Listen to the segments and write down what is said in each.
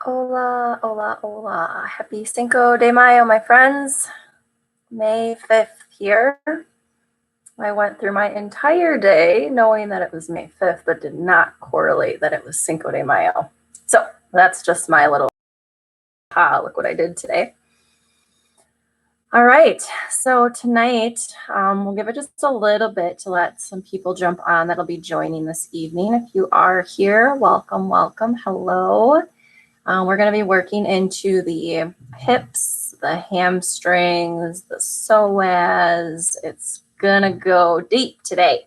Hola, hola, hola. Happy Cinco de Mayo, my friends. May 5th here. I went through my entire day knowing that it was May 5th, but did not correlate that it was Cinco de Mayo. So that's just my little, look what I did today. All right, so tonight we'll give it just a little bit to let some people jump on that'll be joining this evening. If you are here, welcome, welcome, hello. We're going to be working into the hips, the hamstrings, the psoas. It's going to go deep today.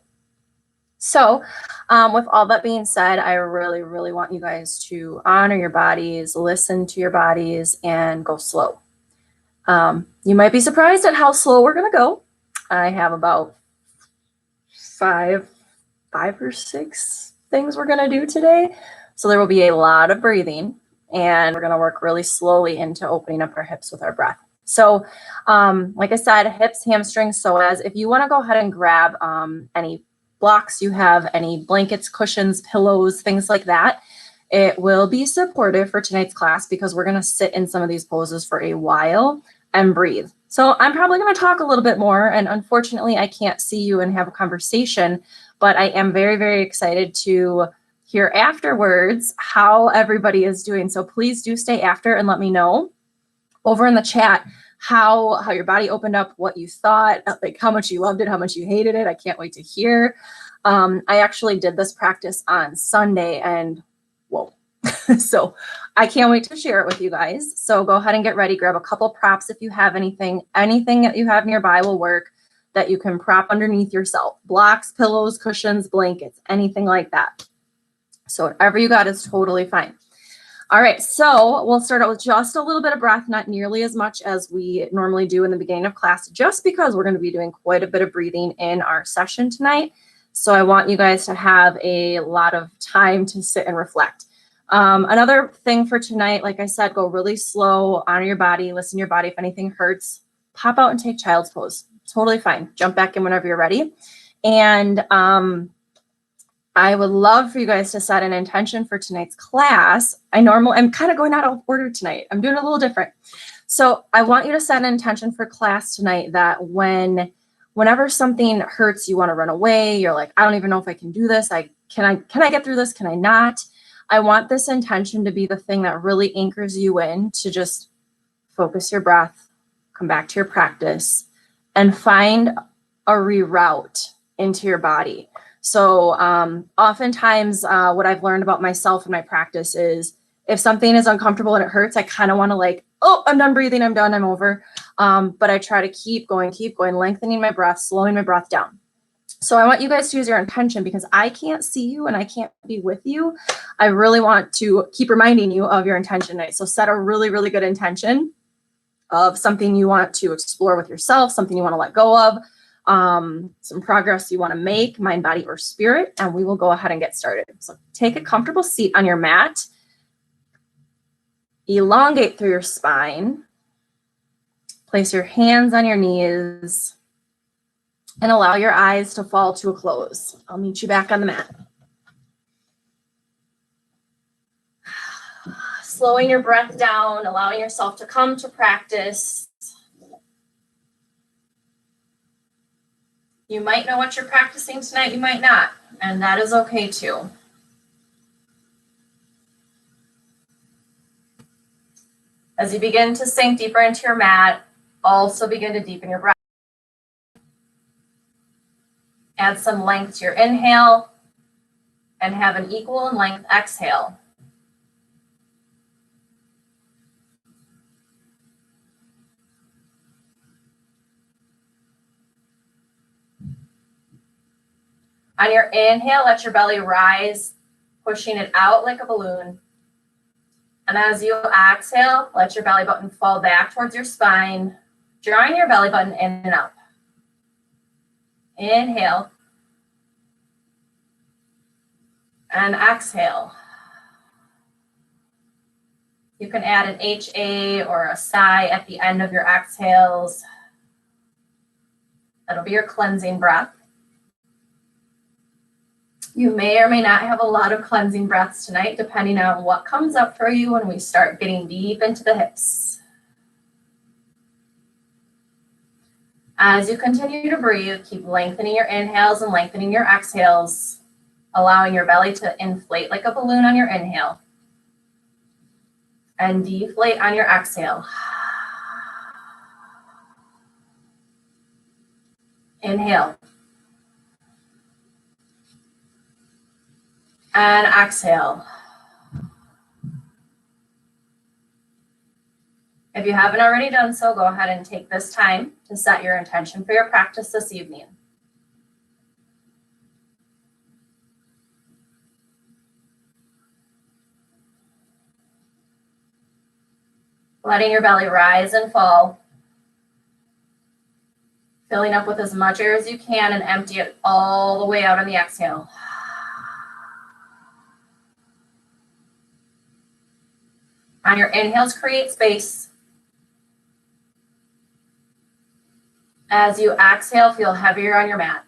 So with all that being said, I really, really want you guys to honor your bodies, listen to your bodies, and go slow. You might be surprised at how slow we're going to go. I have about five or six things we're going to do today. So there will be a lot of breathing. And we're going to work really slowly into opening up our hips with our breath. So like I said, hips, hamstrings, psoas. If you want to go ahead and grab any blocks you have, any blankets, cushions, pillows, things like that, it will be supportive for tonight's class because we're going to sit in some of these poses for a while and breathe. So I'm probably going to talk a little bit more, and unfortunately I can't see you and have a conversation, but I am very, very excited to hear afterwards how everybody is doing. So please do stay after and let me know over in the chat how your body opened up, what you thought, like how much you loved it, how much you hated it. I can't wait to hear. I actually did this practice on Sunday and whoa. So I can't wait to share it with you guys. So go ahead and get ready. Grab a couple props if you have anything that you have nearby will work that you can prop underneath yourself. Blocks, pillows, cushions, blankets, anything like that. So whatever you got is totally fine. All right, so we'll start out with just a little bit of breath, not nearly as much as we normally do in the beginning of class, just because we're going to be doing quite a bit of breathing in our session tonight. So I want you guys to have a lot of time to sit and reflect. Another thing for tonight, like I said, go really slow, honor your body, listen to your body. If anything hurts, pop out and take child's pose. Totally fine. Jump back in whenever you're ready. And I would love for you guys to set an intention for tonight's class. I'm kind of going out of order tonight. I'm doing it a little different. So I want you to set an intention for class tonight that whenever something hurts, you want to run away. You're like, I don't even know if I can do this. Can I get through this? Can I not? I want this intention to be the thing that really anchors you in to just focus your breath, come back to your practice, and find a reroute into your body. So oftentimes what I've learned about myself in my practice is if something is uncomfortable and it hurts, I kind of want to like, oh, I'm done breathing, I'm done, I'm over. But I try to keep going, lengthening my breath, slowing my breath down. So I want you guys to use your intention because I can't see you and I can't be with you. I really want to keep reminding you of your intention tonight. So set a really, really good intention of something you want to explore with yourself, something you want to let go of, some progress you want to make, mind, body, or spirit, and we will go ahead and get started. So take a comfortable seat on your mat, elongate through your spine, place your hands on your knees, and allow your eyes to fall to a close. I'll meet you back on the mat. Slowing your breath down, allowing yourself to come to practice. You might know what you're practicing tonight, you might not, and that is okay too. As you begin to sink deeper into your mat, also begin to deepen your breath. Add some length to your inhale and have an equal in length exhale. On your inhale, let your belly rise, pushing it out like a balloon. And as you exhale, let your belly button fall back towards your spine, drawing your belly button in and up. Inhale. And exhale. You can add an HA or a sigh at the end of your exhales. That'll be your cleansing breath. You may or may not have a lot of cleansing breaths tonight, depending on what comes up for you when we start getting deep into the hips. As you continue to breathe, keep lengthening your inhales and lengthening your exhales, allowing your belly to inflate like a balloon on your inhale and deflate on your exhale. Inhale and exhale. If you haven't already done so, go ahead and take this time to set your intention for your practice this evening. Letting your belly rise and fall, filling up with as much air as you can and empty it all the way out on the exhale. On your inhales, create space. As you exhale, feel heavier on your mat.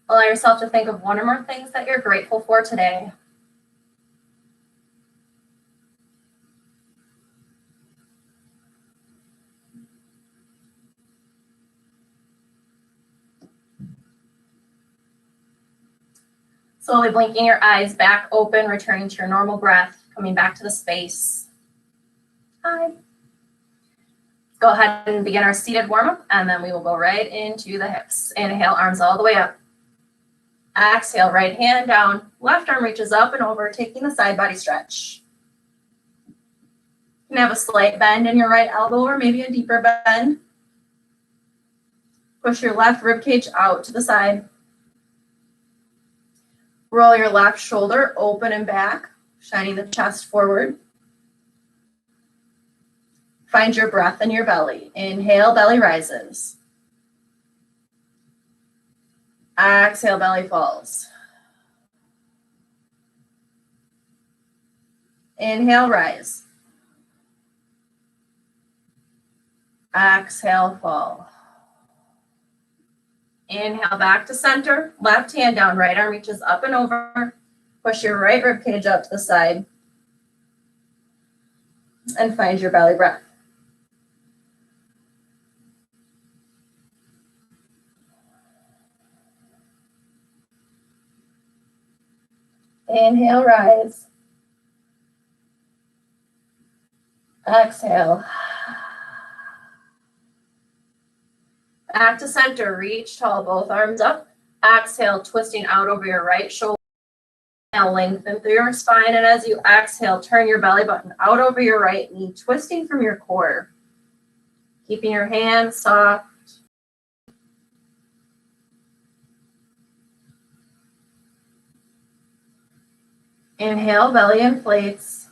Allow yourself to think of one or more things that you're grateful for today. Slowly blinking your eyes back open, returning to your normal breath, coming back to the space. Hi. Let's go ahead and begin our seated warm-up, and then we will go right into the hips. Inhale, arms all the way up. Exhale, right hand down. Left arm reaches up and over, taking the side body stretch. You can have a slight bend in your right elbow or maybe a deeper bend. Push your left rib cage out to the side. Roll your left shoulder open and back, shining the chest forward. Find your breath in your belly. Inhale, belly rises. Exhale, belly falls. Inhale, rise. Exhale, fall. Inhale, back to center. Left hand down, right arm reaches up and over. Push your right rib cage out to the side. And find your belly breath. Inhale, rise. Exhale. Back to center, reach tall, both arms up. Exhale, twisting out over your right shoulder. Inhale, lengthen through your spine, and as you exhale, turn your belly button out over your right knee, twisting from your core. Keeping your hands soft. Inhale, belly inflates.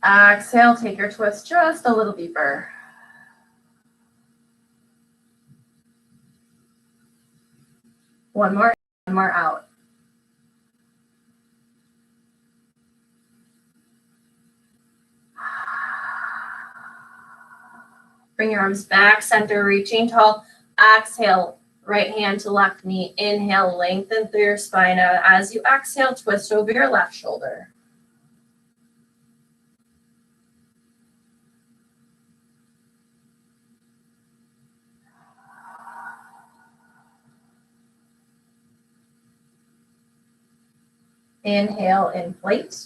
Exhale, take your twist just a little deeper. One more out. Bring your arms back, center, reaching tall. Exhale, right hand to left knee. Inhale, lengthen through your spine. As you exhale, twist over your left shoulder. Inhale, inflate.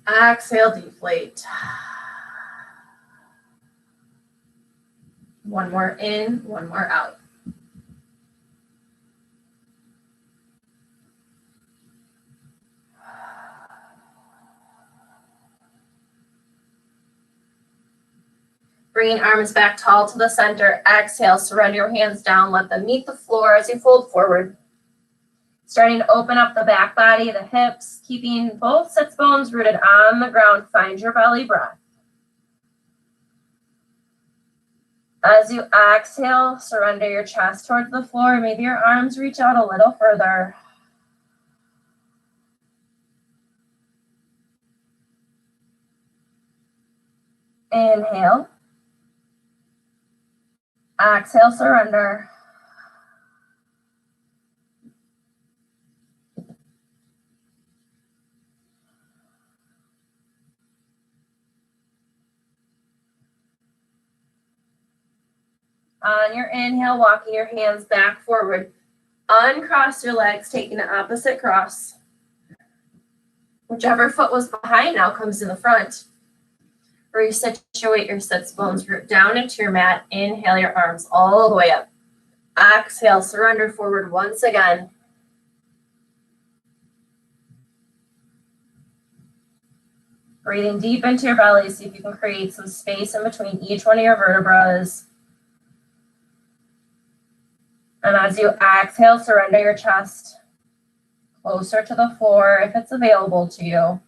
Exhale, deflate. One more in, one more out. Bringing arms back tall to the center. Exhale, surrender your hands down. Let them meet the floor as you fold forward. Starting to open up the back body, the hips, keeping both sits bones rooted on the ground. Find your belly breath. As you exhale, surrender your chest towards the floor. Maybe your arms reach out a little further. Inhale. Exhale, surrender. On your inhale, walking your hands back forward. Uncross your legs, taking the opposite cross. Whichever foot was behind now comes to the front. Resituate your sits bones, root down into your mat. Inhale your arms all the way up. Exhale, surrender forward once again. Breathing deep into your belly, see if you can create some space in between each one of your vertebrae. And as you exhale, surrender your chest closer to the floor if it's available to you.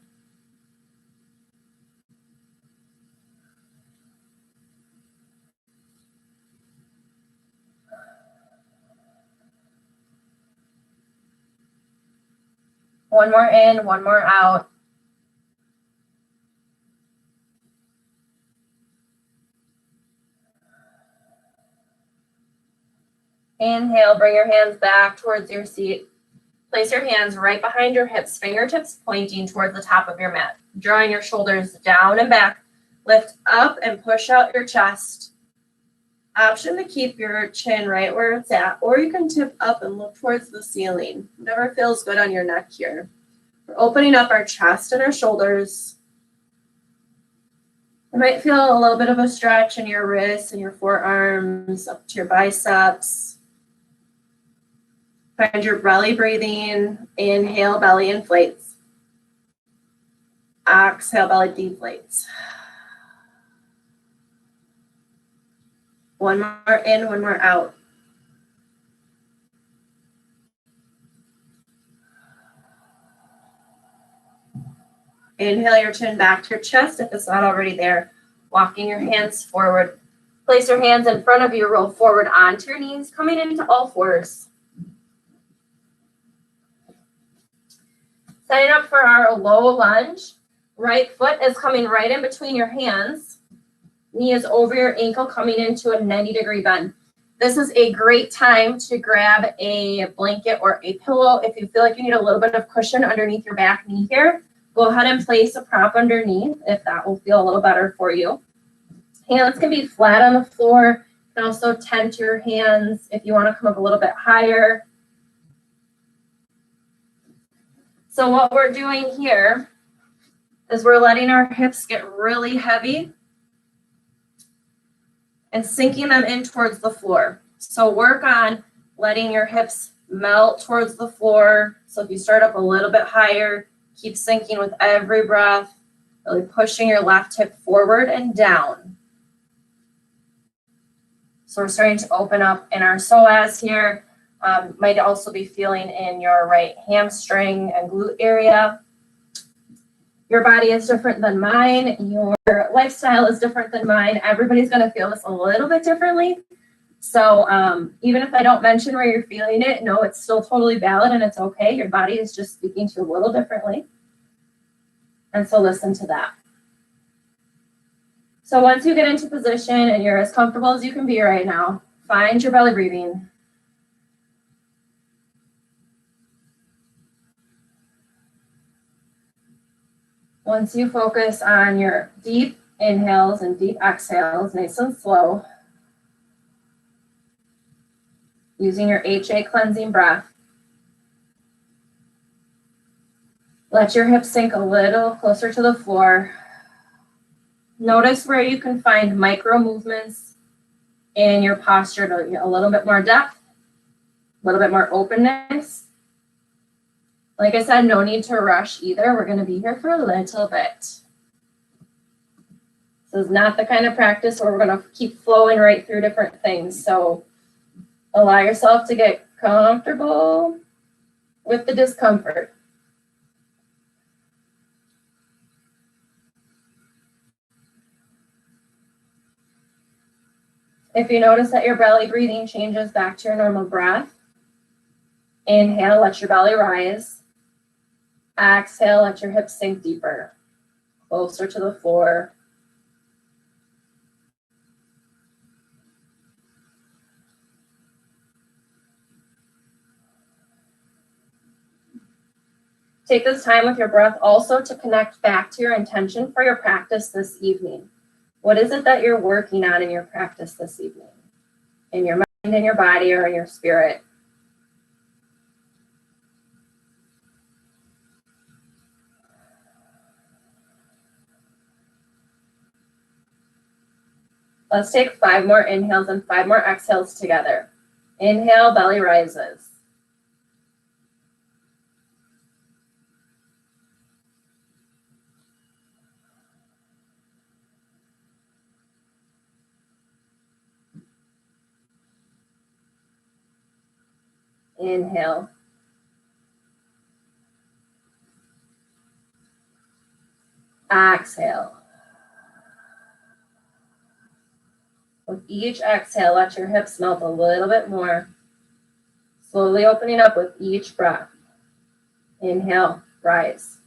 One more in, one more out. Inhale, bring your hands back towards your seat. Place your hands right behind your hips, fingertips pointing towards the top of your mat. Drawing your shoulders down and back. Lift up and push out your chest. Option to keep your chin right where it's at, or you can tip up and look towards the ceiling. Whatever feels good on your neck here. We're opening up our chest and our shoulders. You might feel a little bit of a stretch in your wrists and your forearms, up to your biceps. Find your belly breathing. Inhale, belly inflates. Exhale, belly deflates. One more in, one more out. Inhale your chin back to your chest if it's not already there. Walking your hands forward. Place your hands in front of you, roll forward onto your knees, coming into all fours. Setting up for our low lunge. Right foot is coming right in between your hands. Knee is over your ankle, coming into a 90-degree bend. This is a great time to grab a blanket or a pillow. If you feel like you need a little bit of cushion underneath your back knee here, go ahead and place a prop underneath if that will feel a little better for you. Hands can be flat on the floor. You can also tent your hands if you want to come up a little bit higher. So what we're doing here is we're letting our hips get really heavy and sinking them in towards the floor. So work on letting your hips melt towards the floor. So if you start up a little bit higher, keep sinking with every breath, really pushing your left hip forward and down. So we're starting to open up in our psoas here. Might also be feeling in your right hamstring and glute area. Your body is different than mine. Your lifestyle is different than mine. Everybody's going to feel this a little bit differently. So even if I don't mention where you're feeling it, no, it's still totally valid and it's okay. Your body is just speaking to you a little differently. And so listen to that. So once you get into position and you're as comfortable as you can be right now, find your belly breathing. Once you focus on your deep inhales and deep exhales, nice and slow, using your HA cleansing breath, let your hips sink a little closer to the floor. Notice where you can find micro movements in your posture to get a little bit more depth, a little bit more openness. Like I said, no need to rush either. We're going to be here for a little bit. This is not the kind of practice where we're going to keep flowing right through different things. So allow yourself to get comfortable with the discomfort. If you notice that your belly breathing changes back to your normal breath, inhale, let your belly rise. Exhale, let your hips sink deeper, closer to the floor. Take this time with your breath also to connect back to your intention for your practice this evening. What is it that you're working on in your practice this evening? In your mind, in your body, or in your spirit? Let's take 5 more inhales and 5 more exhales together. Inhale, belly rises. Inhale. Exhale. With each exhale, let your hips melt a little bit more. Slowly opening up with each breath. Inhale, rise.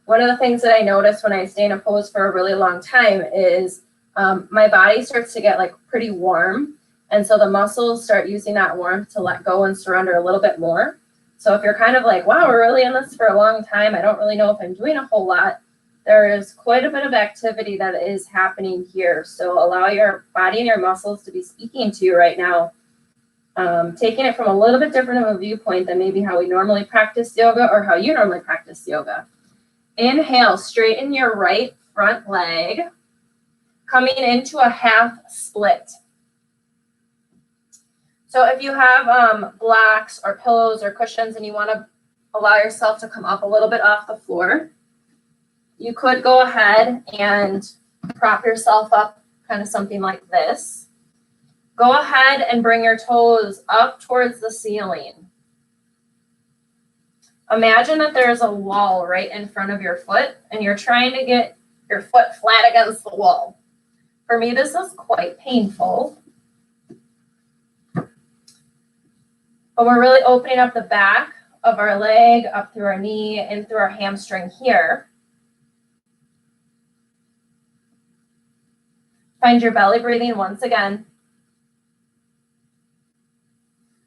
One of the things that I notice when I stay in a pose for a really long time is my body starts to get like pretty warm. And so the muscles start using that warmth to let go and surrender a little bit more. So if you're kind of like, wow, we're really in this for a long time, I don't really know if I'm doing a whole lot, there is quite a bit of activity that is happening here. So allow your body and your muscles to be speaking to you right now. Taking it from a little bit different of a viewpoint than maybe how we normally practice yoga or how you normally practice yoga. Inhale, straighten your right front leg, coming into a half split. So if you have blocks or pillows or cushions and you want to allow yourself to come up a little bit off the floor, you could go ahead and prop yourself up, kind of something like this. Go ahead and bring your toes up towards the ceiling. Imagine that there's a wall right in front of your foot and you're trying to get your foot flat against the wall. For me, this is quite painful. But we're really opening up the back of our leg, up through our knee, and through our hamstring here. Find your belly breathing once again.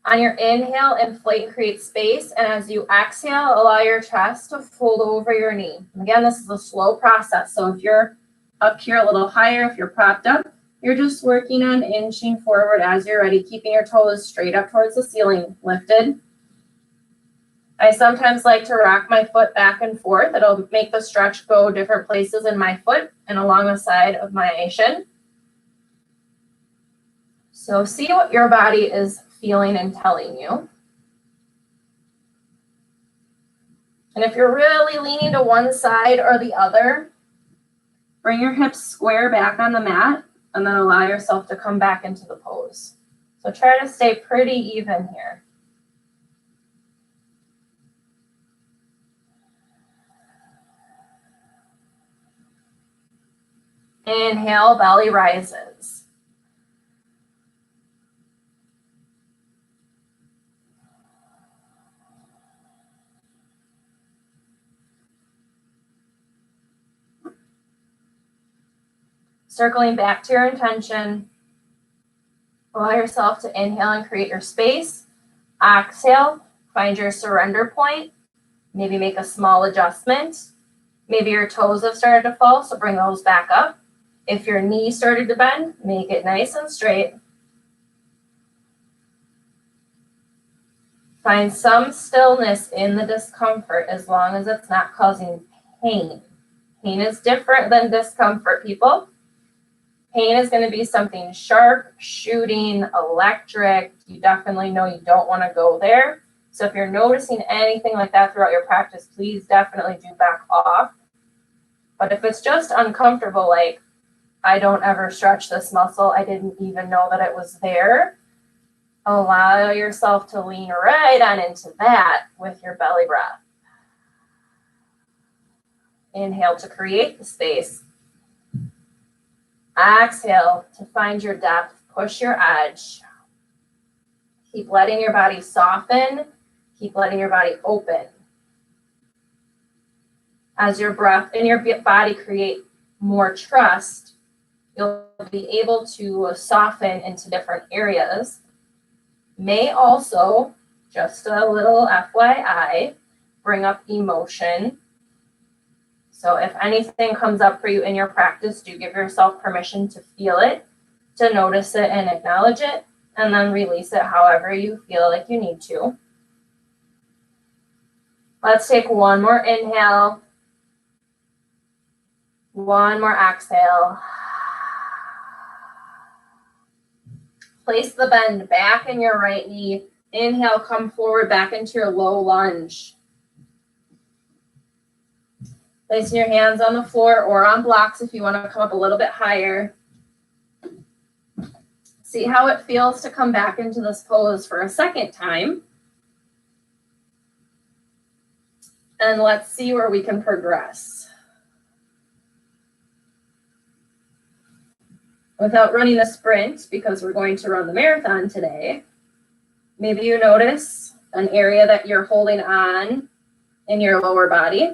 On your inhale, inflate and create space. And as you exhale, allow your chest to fold over your knee. And again, this is a slow process. So if you're up here a little higher, if you're propped up, you're just working on inching forward as you're ready, keeping your toes straight up towards the ceiling, lifted. I sometimes like to rock my foot back and forth. It'll make the stretch go different places in my foot and along the side of my shin. So see what your body is feeling and telling you. And if you're really leaning to one side or the other, bring your hips square back on the mat and then allow yourself to come back into the pose. So try to stay pretty even here. Inhale, belly rises. Circling back to your intention, allow yourself to inhale and create your space. Exhale, find your surrender point. Maybe make a small adjustment. Maybe your toes have started to fall, so bring those back up. If your knee started to bend, make it nice and straight. Find some stillness in the discomfort as long as it's not causing pain. Pain is different than discomfort, people. Pain is going to be something sharp, shooting, electric. You definitely know you don't want to go there. So if you're noticing anything like that throughout your practice, please definitely do back off. But if it's just uncomfortable, like I don't ever stretch this muscle, I didn't even know that it was there, allow yourself to lean right on into that with your belly breath. Inhale to create the space. Exhale to find your depth, push your edge. Keep letting your body soften. Keep letting your body open. As your breath and your body create more trust, you'll be able to soften into different areas. May also, just a little FYI, bring up emotion. So if anything comes up for you in your practice, do give yourself permission to feel it, to notice it and acknowledge it, and then release it however you feel like you need to. Let's take one more inhale, one more exhale. Place the bend back in your right knee. Inhale, come forward back into your low lunge. Placing your hands on the floor or on blocks if you want to come up a little bit higher. See how it feels to come back into this pose for a second time. And let's see where we can progress. Without running a sprint, because we're going to run the marathon today, maybe you notice an area that you're holding on in your lower body.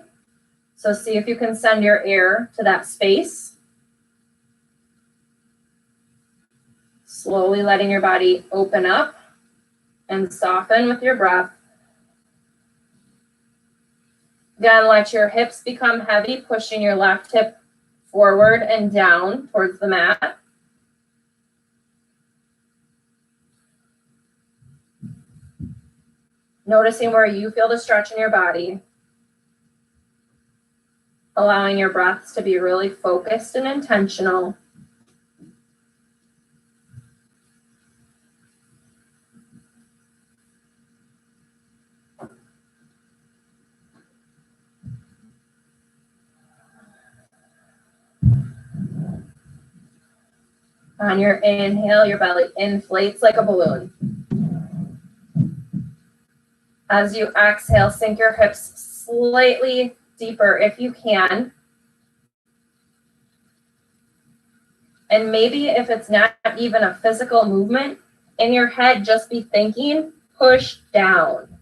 So see if you can send your air to that space. Slowly letting your body open up and soften with your breath. Again, let your hips become heavy, pushing your left hip forward and down towards the mat. Noticing where you feel the stretch in your body. Allowing your breaths to be really focused and intentional. On your inhale, your belly inflates like a balloon. As you exhale, sink your hips slightly deeper if you can. And maybe if it's not even a physical movement, in your head, just be thinking, push down.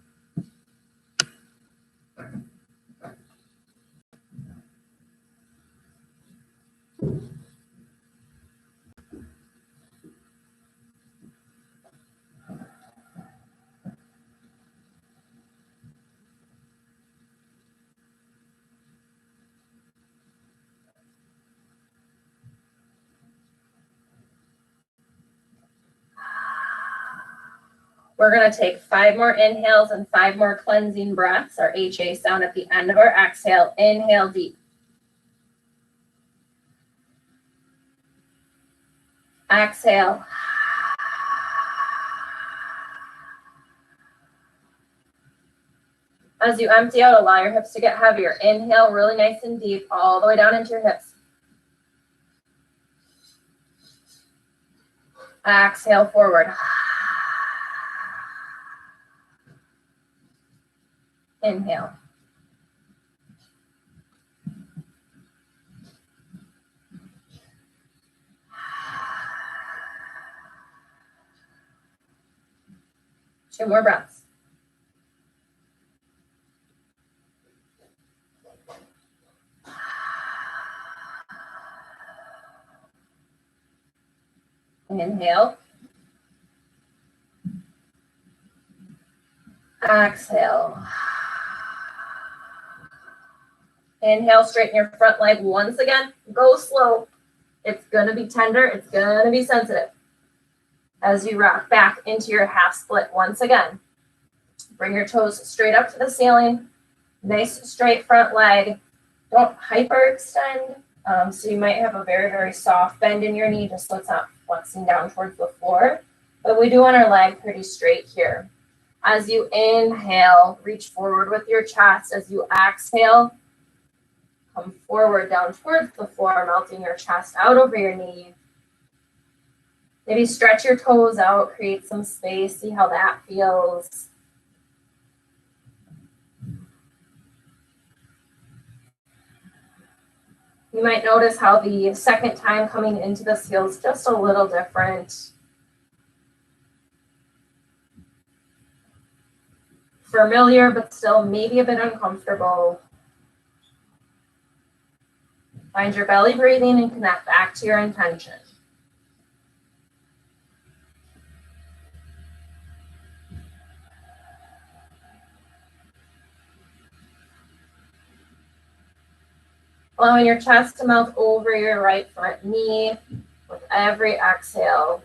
We're going to take 5 more inhales and 5 more cleansing breaths, our HA sound at the end of our exhale. Inhale deep. Exhale. As you empty out, allow your hips to get heavier. Inhale really nice and deep, all the way down into your hips. Exhale forward. Inhale. Two more breaths. Inhale. Exhale. Inhale, straighten your front leg once again. Go slow. It's going to be tender. It's going to be sensitive. As you rock back into your half split once again. Bring your toes straight up to the ceiling. Nice straight front leg. Don't hyperextend. So you might have a very, very soft bend in your knee, just so it's not flexing down towards the floor. But we do want our leg pretty straight here. As you inhale, reach forward with your chest. As you exhale, come forward down towards the floor, melting your chest out over your knee. Maybe stretch your toes out, create some space, see how that feels. You might notice how the second time coming into this feels just a little different. Familiar, but still maybe a bit uncomfortable. Find your belly breathing and connect back to your intention. Allowing your chest to melt over your right front knee with every exhale.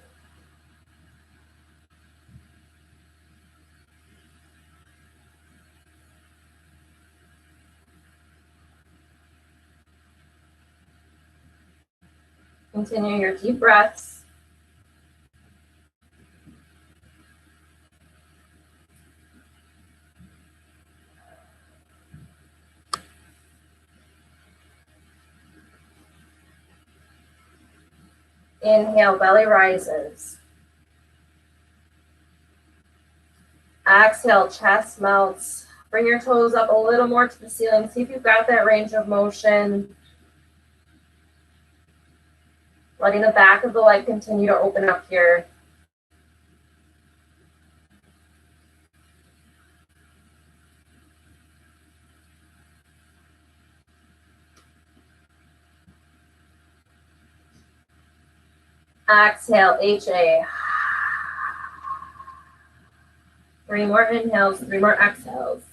Continue your deep breaths. Inhale, belly rises. Exhale, chest melts. Bring your toes up a little more to the ceiling. See if you've got that range of motion. Letting the back of the leg continue to open up here. Exhale, HA. 3 more inhales, 3 more exhales.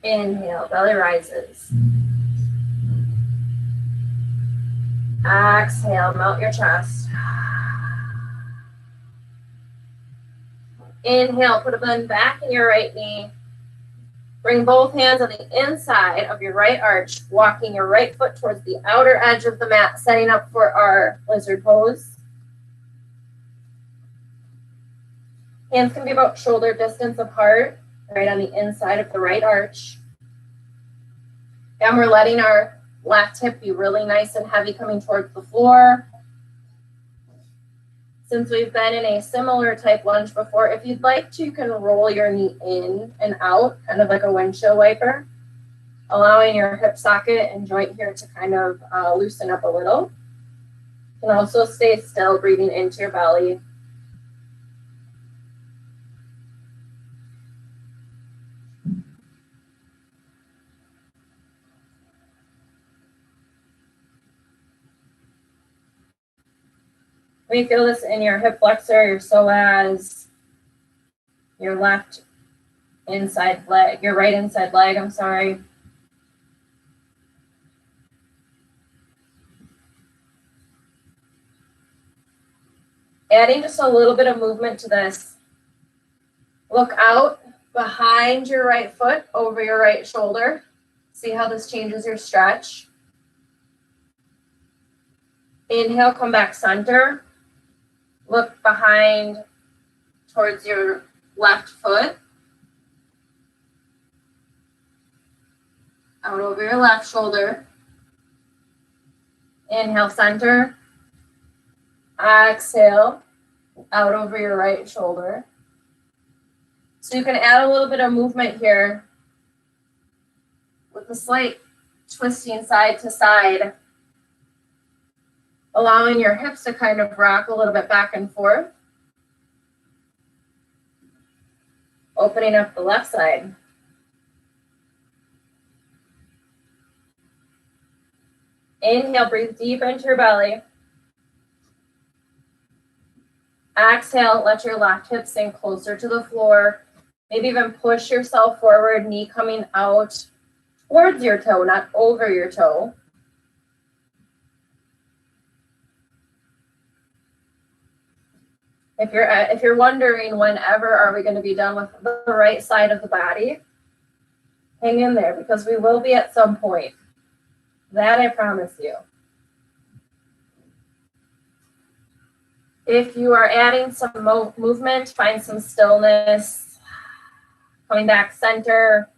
Inhale, belly rises. Exhale, melt your chest. Inhale, put a bend back in your right knee. Bring both hands on the inside of your right arch, walking your right foot towards the outer edge of the mat, setting up for our lizard pose. Hands can be about shoulder distance apart, right on the inside of the right arch. And we're letting our left hip be really nice and heavy coming towards the floor. Since we've been in a similar type lunge before, if you'd like to, you can roll your knee in and out, kind of like a windshield wiper, allowing your hip socket and joint here to kind of loosen up a little. You can also stay still, breathing into your belly. We feel this in your hip flexor, your psoas, your left inside leg, your right inside leg, I'm sorry. Adding just a little bit of movement to this. Look out behind your right foot, over your right shoulder. See how this changes your stretch. Inhale, come back center. Look behind towards your left foot. Out over your left shoulder. Inhale, center. Exhale, out over your right shoulder. So you can add a little bit of movement here with a slight twisting side to side, allowing your hips to kind of rock a little bit back and forth. Opening up the left side. Inhale, breathe deep into your belly. Exhale, let your left hip sink closer to the floor. Maybe even push yourself forward, knee coming out towards your toe, not over your toe. If you're wondering whenever are we going to be done with the right side of the body, hang in there because we will be at some point. That I promise you. If you are adding some movement, find some stillness, coming back center.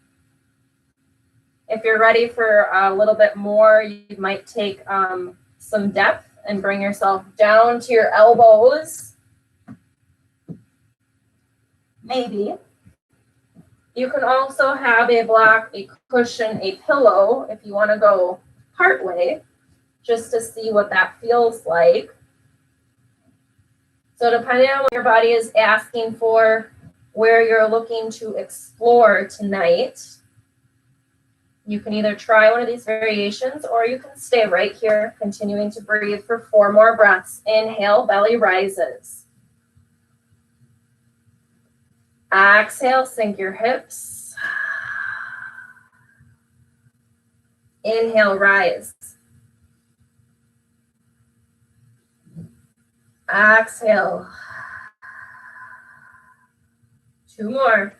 If you're ready for a little bit more, you might take some depth and bring yourself down to your elbows. maybe. You can also have a block, a cushion, a pillow if you want to go part way, just to see what that feels like. So depending on what your body is asking for, where you're looking to explore tonight, you can either try one of these variations or you can stay right here, continuing to breathe for 4 more breaths. Inhale, belly rises. Exhale, sink your hips. Inhale, rise. Exhale. 2 more.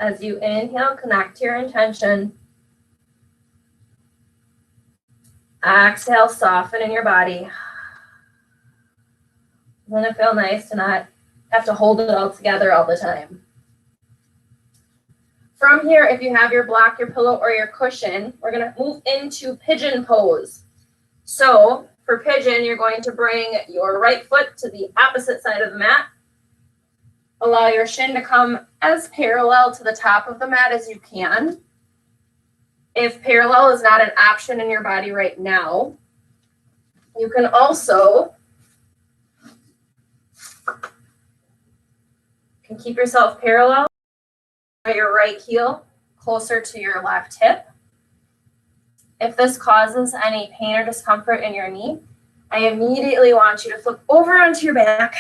As you inhale, connect to your intention. Exhale, soften in your body. Doesn't it feel nice to not have to hold it all together all the time? From here, if you have your block, your pillow, or your cushion, we're going to move into pigeon pose. So for pigeon, you're going to bring your right foot to the opposite side of the mat. Allow your shin to come as parallel to the top of the mat as you can. If parallel is not an option in your body right now, you can also keep yourself parallel, your right heel closer to your left hip. If this causes any pain or discomfort in your knee, I immediately want you to flip over onto your back,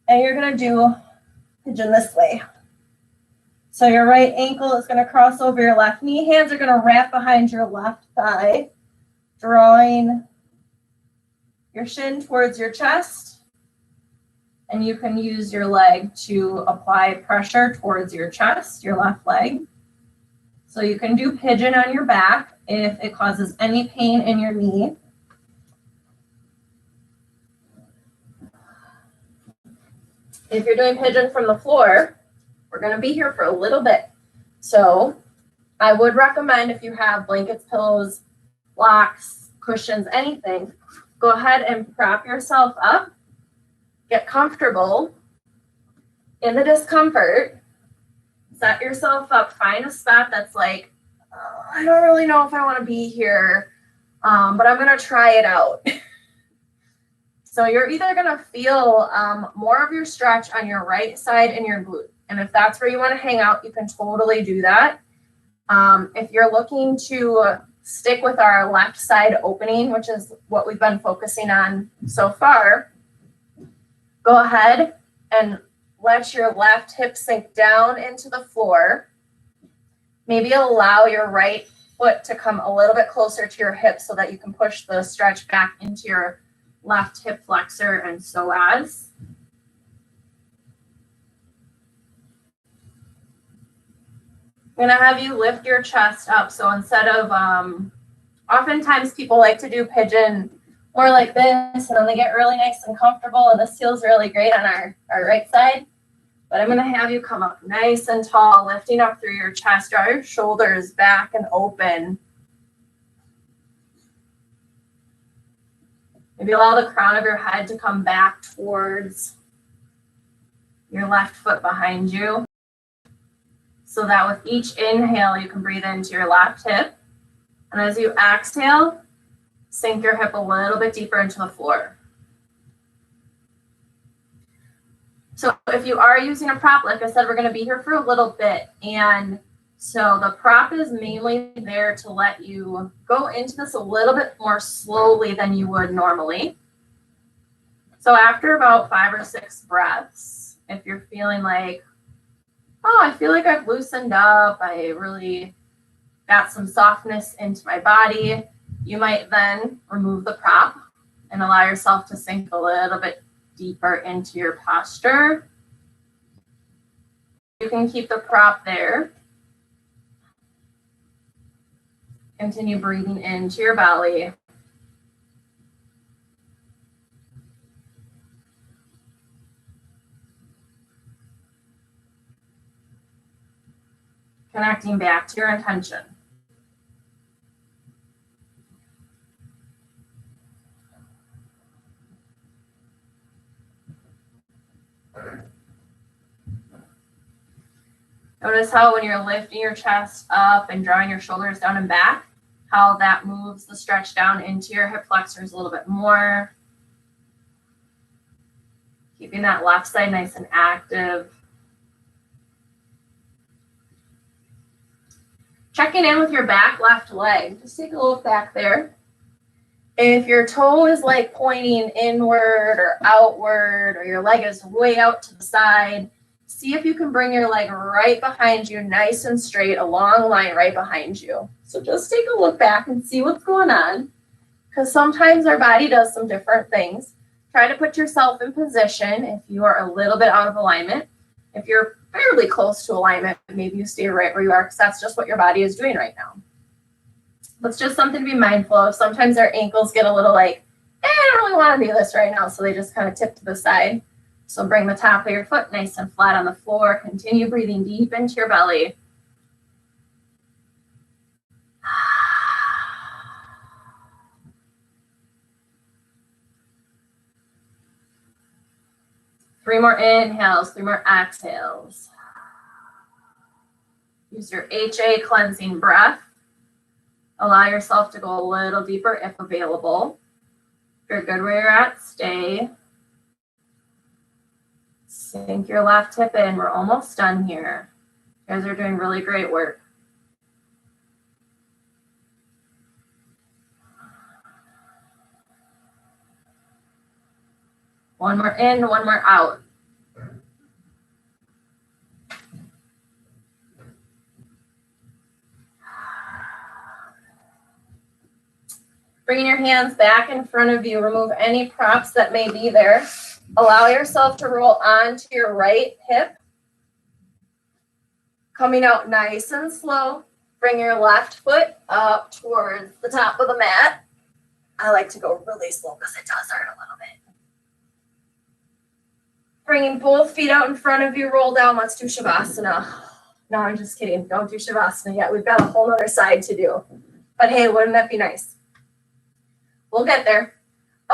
and you're going to do pigeon this way. So your right ankle is going to cross over your left knee. Hands are going to wrap behind your left thigh, drawing your shin towards your chest. And you can use your leg to apply pressure towards your chest, your left leg. So you can do pigeon on your back if it causes any pain in your knee. If you're doing pigeon from the floor, we're going to be here for a little bit. So I would recommend, if you have blankets, pillows, blocks, cushions, anything, go ahead and prop yourself up. Get comfortable in the discomfort. Set yourself up. Find a spot that's like, oh, I don't really know if I want to be here, but I'm going to try it out. So you're either going to feel more of your stretch on your right side in your glute. And if that's where you want to hang out, you can totally do that. If you're looking to stick with our left side opening, which is what we've been focusing on so far, go ahead and let your left hip sink down into the floor. Maybe allow your right foot to come a little bit closer to your hip so that you can push the stretch back into your left hip flexor and psoas. I'm going to have you lift your chest up. So instead of, oftentimes people like to do pigeon more like this, and then they get really nice and comfortable, and this feels really great on our right side. But I'm going to have you come up nice and tall, lifting up through your chest, draw your shoulders back and open. Maybe allow the crown of your head to come back towards your left foot behind you, so that with each inhale, you can breathe into your left hip. And as you exhale, sink your hip a little bit deeper into the floor. So if you are using a prop, like I said, we're going to be here for a little bit. And so the prop is mainly there to let you go into this a little bit more slowly than you would normally. So after about 5 or 6 breaths, if you're feeling like, oh, I feel like I've loosened up, I really got some softness into my body, you might then remove the prop and allow yourself to sink a little bit deeper into your posture. You can keep the prop there. Continue breathing into your belly. Connecting back to your intention. Notice how when you're lifting your chest up and drawing your shoulders down and back, how that moves the stretch down into your hip flexors a little bit more. Keeping that left side nice and active. Checking in with your back left leg. Just take a look back there. If your toe is like pointing inward or outward, or your leg is way out to the side, see if you can bring your leg right behind you, nice and straight, a long line right behind you. So just take a look back and see what's going on, because sometimes our body does some different things. Try to put yourself in position if you are a little bit out of alignment. If you're fairly close to alignment, maybe you stay right where you are, because that's just what your body is doing right now. That's just something to be mindful of. Sometimes our ankles get a little like, I don't really want to do this right now, so they just kind of tip to the side. So bring the top of your foot nice and flat on the floor. Continue breathing deep into your belly. Three more inhales, three more exhales. Use your HA cleansing breath. Allow yourself to go a little deeper if available. If you're good where you're at, stay. Sink your left hip in. We're almost done here. You guys are doing really great work. One more in, one more out. Bringing your hands back in front of you. Remove any props that may be there. Allow yourself to roll onto your right hip. Coming out nice and slow. Bring your left foot up towards the top of the mat. I like to go really slow because it does hurt a little bit. Bringing both feet out in front of you. Roll down. Let's do Shavasana. No, I'm just kidding. Don't do Shavasana yet. We've got a whole other side to do. But hey, wouldn't that be nice? We'll get there.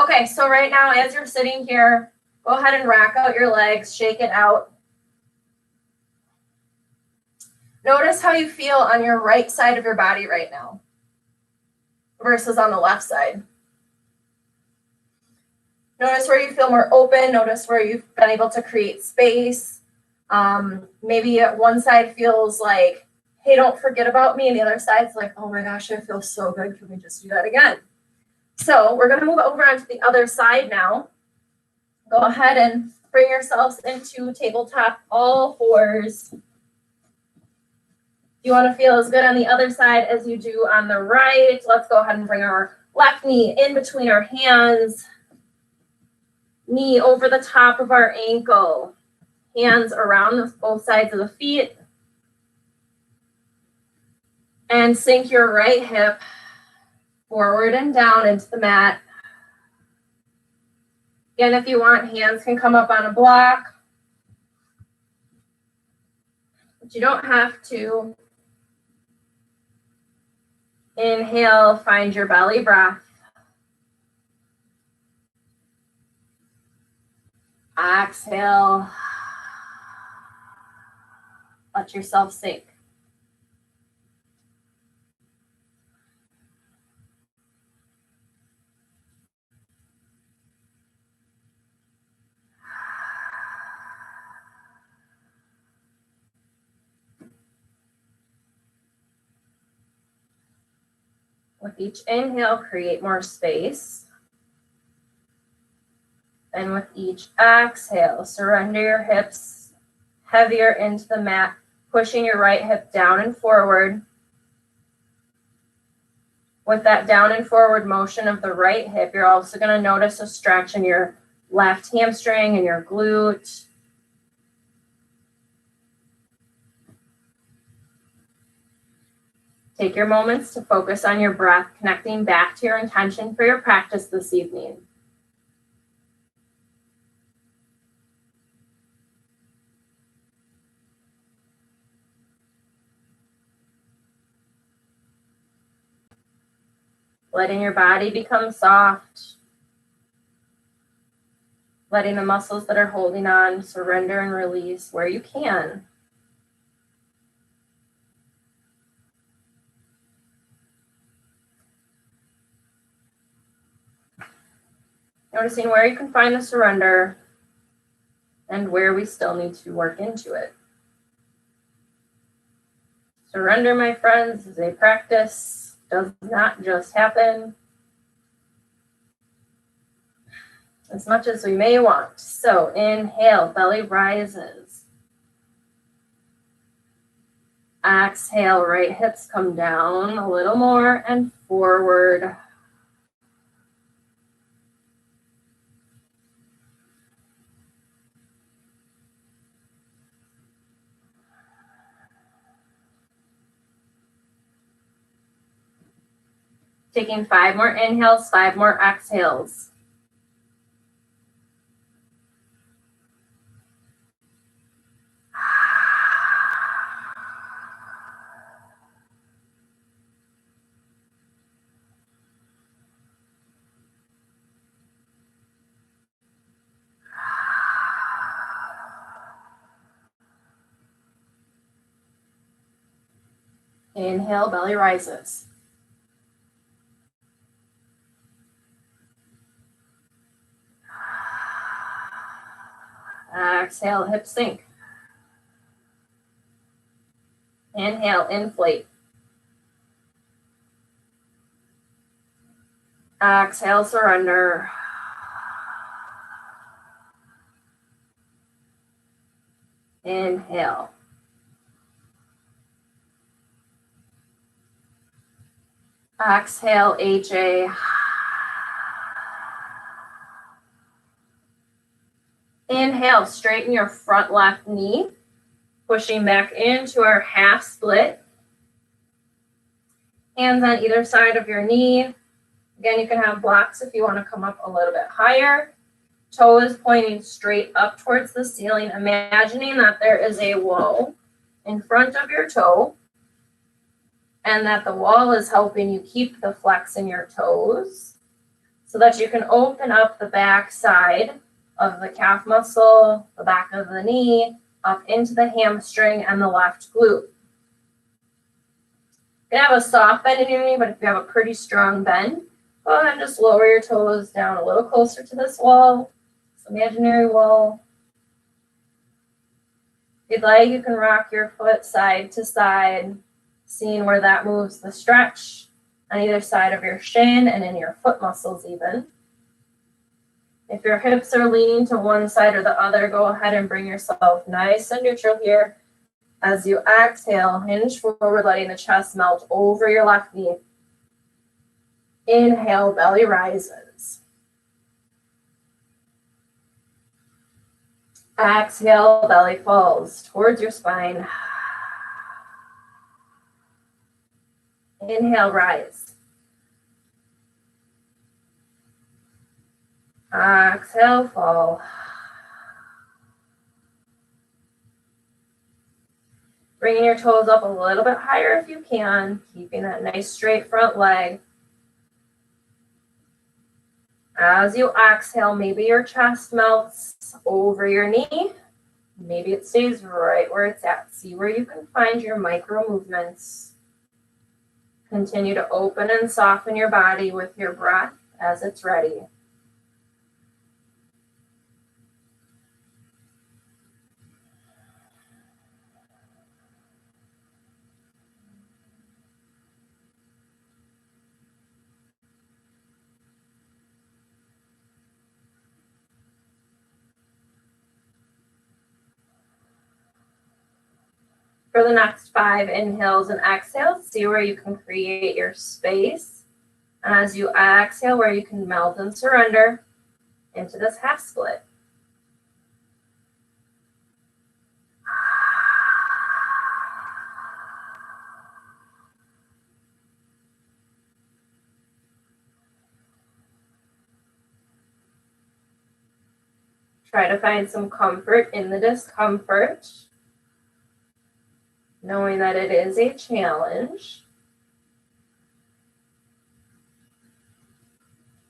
Okay, so right now as you're sitting here, go ahead and rack out your legs, shake it out. Notice how you feel on your right side of your body right now versus on the left side. Notice where you feel more open. Notice where you've been able to create space. Maybe one side feels like, hey, don't forget about me. And the other side's like, oh my gosh, I feel so good. Can we just do that again? So we're going to move over onto the other side now. Go ahead and bring yourselves into tabletop all fours. You want to feel as good on the other side as you do on the right. Let's go ahead and bring our left knee in between our hands. Knee over the top of our ankle. Hands around both sides of the feet. And sink your right hip forward and down into the mat. Again, if you want, hands can come up on a block. But you don't have to. Inhale, find your belly breath. Exhale. Let yourself sink. With each inhale, create more space. And with each exhale, surrender your hips heavier into the mat, pushing your right hip down and forward. With that down and forward motion of the right hip, you're also going to notice a stretch in your left hamstring and your glute. Take your moments to focus on your breath, connecting back to your intention for your practice this evening. Letting your body become soft. Letting the muscles that are holding on surrender and release where you can. Noticing where you can find the surrender and where we still need to work into it. Surrender, my friends, is a practice, does not just happen as much as we may want. So inhale, belly rises. Exhale, right hips come down a little more and forward. Taking 5 more inhales, 5 more exhales. Inhale, belly rises. Exhale, hips sink. Inhale, inflate. Exhale, surrender. Inhale. Exhale, HA. Inhale, straighten your front left knee, pushing back into our half split. Hands on either side of your knee. Again, you can have blocks if you want to come up a little bit higher. Toes pointing straight up towards the ceiling, imagining that there is a wall in front of your toe and that the wall is helping you keep the flex in your toes so that you can open up the back side of the calf muscle, the back of the knee, up into the hamstring and the left glute. You can have a soft bend in your knee, but if you have a pretty strong bend, go ahead and just lower your toes down a little closer to this wall, this imaginary wall. If you'd like, you can rock your foot side to side, seeing where that moves the stretch on either side of your shin and in your foot muscles even. If your hips are leaning to one side or the other, go ahead and bring yourself nice and neutral here. As you exhale, hinge forward, letting the chest melt over your left knee. Inhale, belly rises. Exhale, belly falls towards your spine. Inhale, rise. Exhale, fall. Bringing your toes up a little bit higher if you can, keeping that nice straight front leg. As you exhale, maybe your chest melts over your knee. Maybe it stays right where it's at. See where you can find your micro movements. Continue to open and soften your body with your breath as it's ready. For the next 5 inhales and exhales, see where you can create your space. And as you exhale, where you can melt and surrender into this half split. Try to find some comfort in the discomfort, knowing that it is a challenge,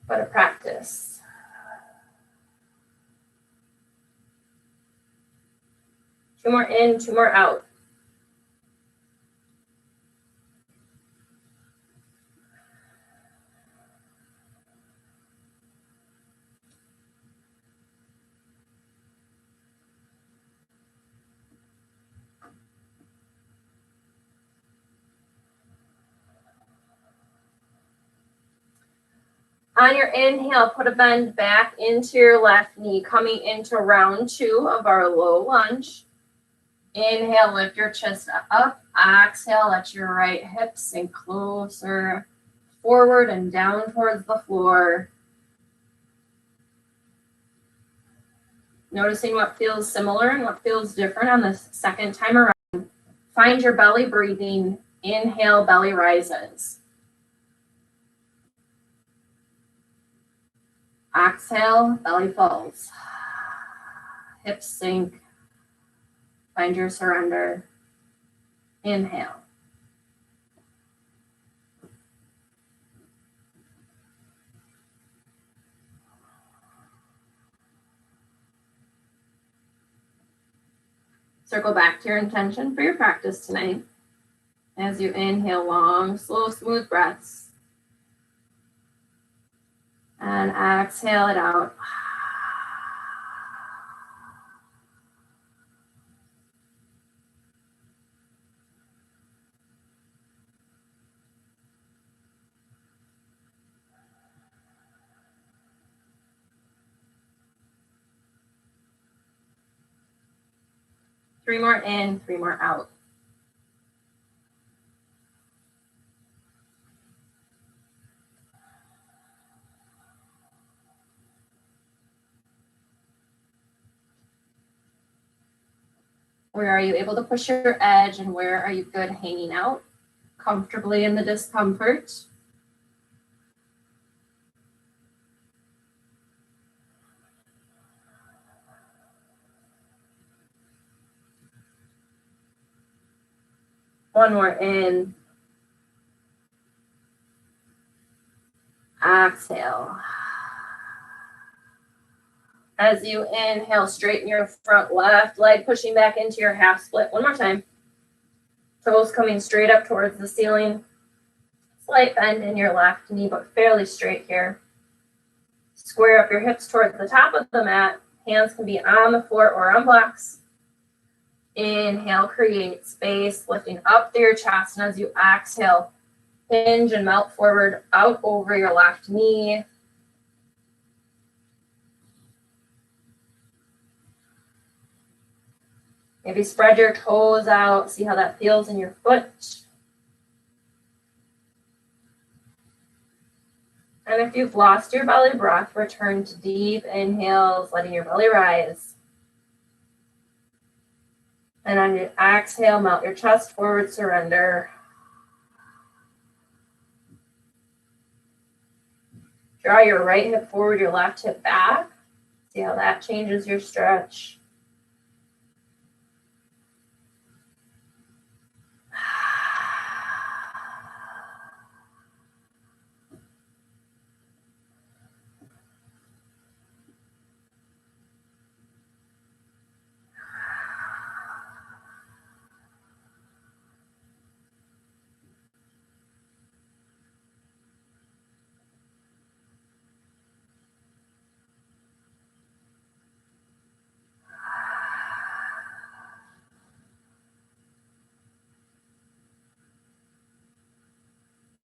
but a practice. Two more in, 2 more out. On your inhale, put a bend back into your left knee, coming into round 2 of our low lunge. Inhale, lift your chest up. Exhale, let your right hip sink closer forward and down towards the floor. Noticing what feels similar and what feels different on the second time around. Find your belly breathing. Inhale, belly rises. Exhale, belly falls. Hips sink. Find your surrender. Inhale. Circle back to your intention for your practice tonight. As you inhale, long, slow, smooth breaths. And exhale it out. Three more in, 3 more out. Where are you able to push your edge, and where are you good hanging out comfortably in the discomfort? One more in. Exhale. As you inhale, straighten your front left leg, pushing back into your half split. One more time. Toes coming straight up towards the ceiling. Slight bend in your left knee, but fairly straight here. Square up your hips towards the top of the mat. Hands can be on the floor or on blocks. Inhale, create space, lifting up through your chest. And as you exhale, hinge and melt forward out over your left knee. Maybe spread your toes out. See how that feels in your foot. And if you've lost your belly breath, return to deep inhales, letting your belly rise. And on your exhale, melt your chest forward, surrender. Draw your right hip forward, your left hip back. See how that changes your stretch.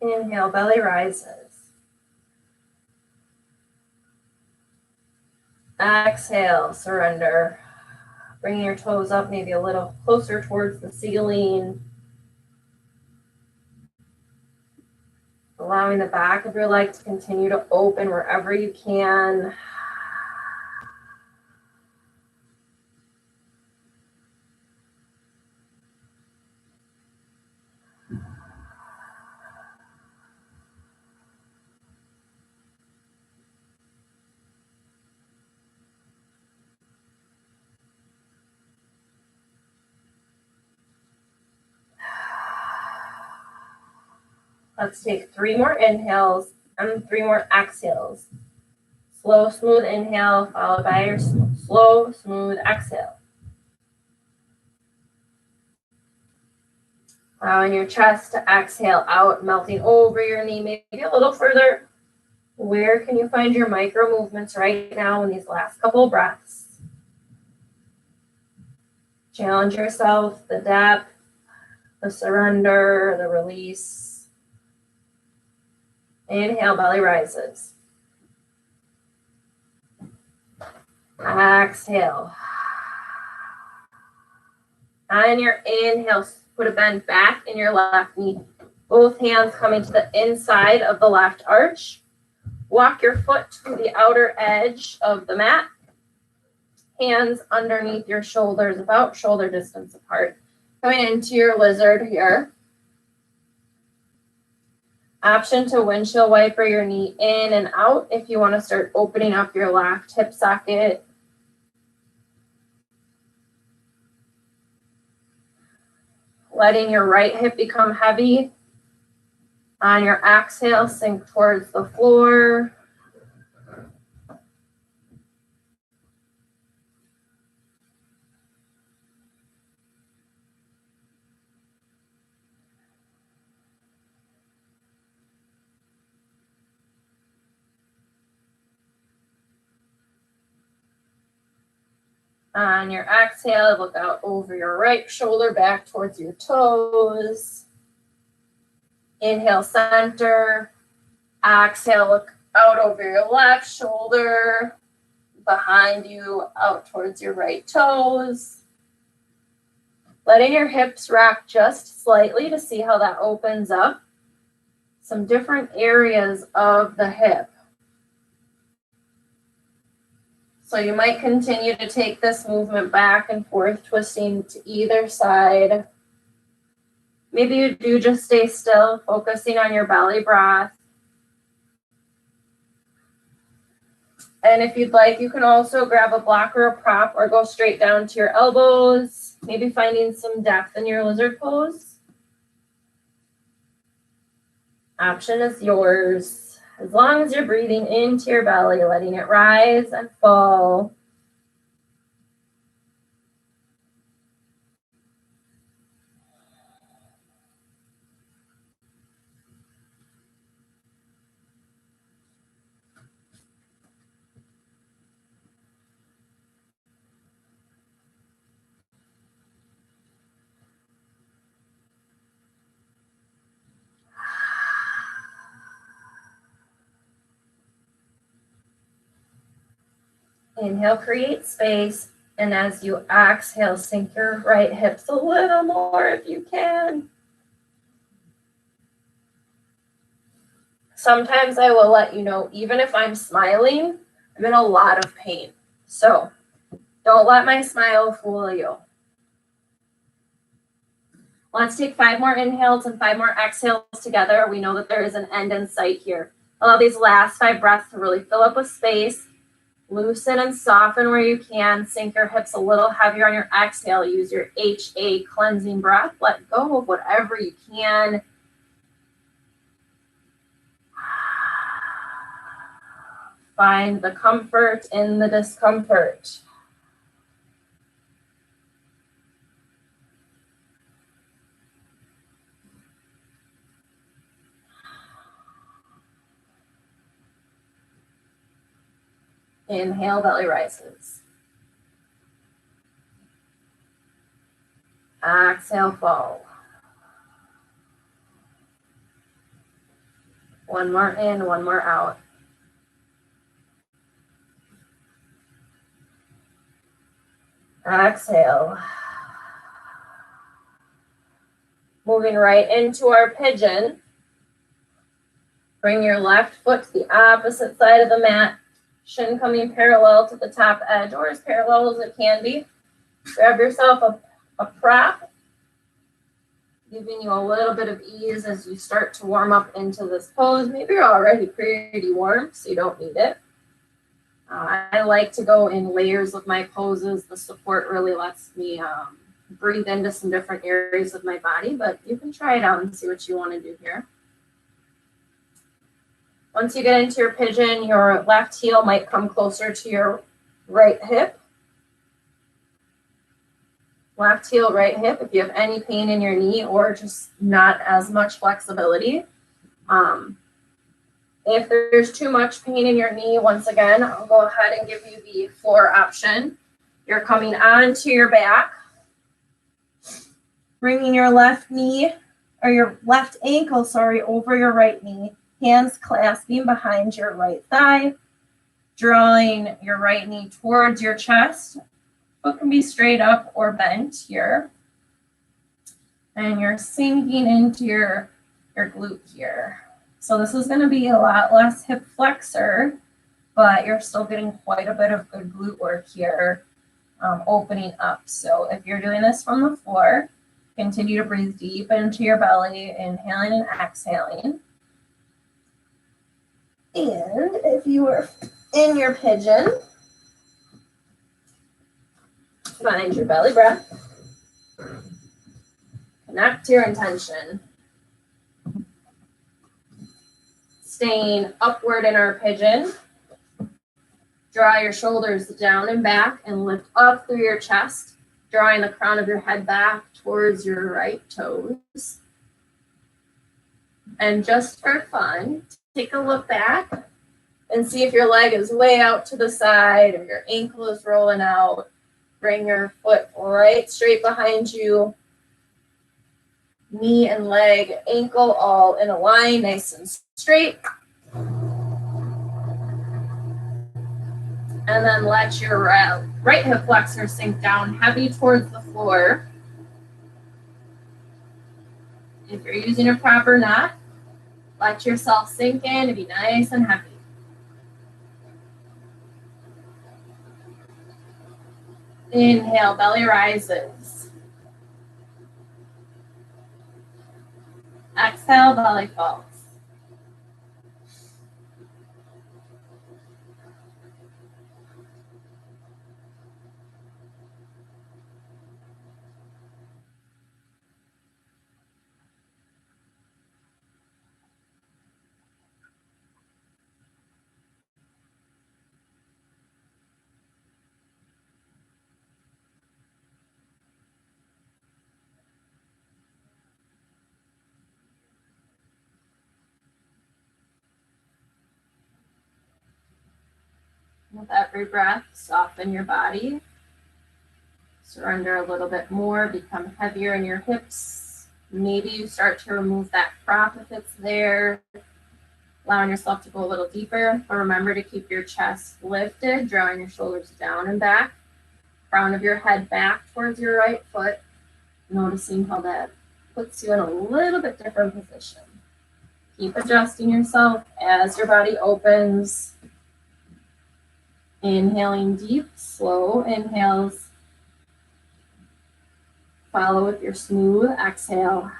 Inhale, belly rises. Exhale, surrender. Bringing your toes up maybe a little closer towards the ceiling. Allowing the back of your leg to continue to open wherever you can. Let's take 3 more inhales and 3 more exhales. Slow, smooth inhale, followed by your slow, smooth exhale. Allowing your chest to exhale out, melting over your knee, maybe a little further. Where can you find your micro movements right now in these last couple breaths? Challenge yourself, the depth, the surrender, the release. Inhale, belly rises. Exhale. On your inhale, put a bend back in your left knee. Both hands coming to the inside of the left arch. Walk your foot to the outer edge of the mat. Hands underneath your shoulders, about shoulder distance apart. Coming into your lizard here. Option to windshield wiper your knee in and out if you want to start opening up your left hip socket. Letting your right hip become heavy. On your exhale, sink towards the floor. On your exhale, look out over your right shoulder, back towards your toes. Inhale, center. Exhale, look out over your left shoulder, behind you, out towards your right toes. Letting your hips rock just slightly to see how that opens up some different areas of the hip. So you might continue to take this movement back and forth, twisting to either side. Maybe you do just stay still, focusing on your belly breath. And if you'd like, you can also grab a block or a prop or go straight down to your elbows, maybe finding some depth in your lizard pose. Option is yours. As long as you're breathing into your belly, letting it rise and fall. Inhale, create space. And as you exhale, sink your right hips a little more if you can. Sometimes I will let you know, even if I'm smiling, I'm in a lot of pain. So don't let my smile fool you. Let's take 5 more inhales and 5 more exhales together. We know that there is an end in sight here. Allow these last 5 breaths to really fill up with space. Loosen and soften where you can. Sink your hips a little heavier on your exhale. Use your HA cleansing breath. Let go of whatever you can. Find the comfort in the discomfort. Inhale, belly rises. Exhale, fall. One more in, one more out. Exhale. Moving right into our pigeon. Bring your left foot to the opposite side of the mat. Shin coming parallel to the top edge, or as parallel as it can be. Grab yourself a prop, giving you a little bit of ease as you start to warm up into this pose. Maybe you're already pretty warm, so you don't need it. I like to go in layers with my poses. The support really lets me breathe into some different areas of my body, but you can try it out and see what you want to do here. Once you get into your pigeon, your left heel might come closer to your right hip. Left heel, right hip. If you have any pain in your knee or just not as much flexibility. If there's too much pain in your knee, once again, I'll go ahead and give you the floor option. You're coming onto your back, bringing your left knee, or your left ankle, over your right knee. Hands clasping behind your right thigh. Drawing your right knee towards your chest. Foot can be straight up or bent here. And you're sinking into your glute here. So this is going to be a lot less hip flexor, but you're still getting quite a bit of good glute work here, opening up. So if you're doing this from the floor, continue to breathe deep into your belly, inhaling and exhaling. And if you are in your pigeon, find your belly breath. Connect to your intention. Staying upward in our pigeon. Draw your shoulders down and back and lift up through your chest, drawing the crown of your head back towards your right toes. And just for fun, take a look back and see if your leg is way out to the side or your ankle is rolling out. Bring your foot right straight behind you. Knee and leg, ankle all in a line, nice and straight. And then let your right hip flexor sink down heavy towards the floor. If you're using a proper knot, let yourself sink in and be nice and heavy. Inhale, belly rises. Exhale, belly falls. With every breath, soften your body. Surrender a little bit more, become heavier in your hips. Maybe you start to remove that prop if it's there, allowing yourself to go a little deeper. But remember to keep your chest lifted, drawing your shoulders down and back, crown of your head back towards your right foot, noticing how that puts you in a little bit different position. Keep adjusting yourself as your body opens. Inhaling deep, slow inhales. Follow with your smooth exhale.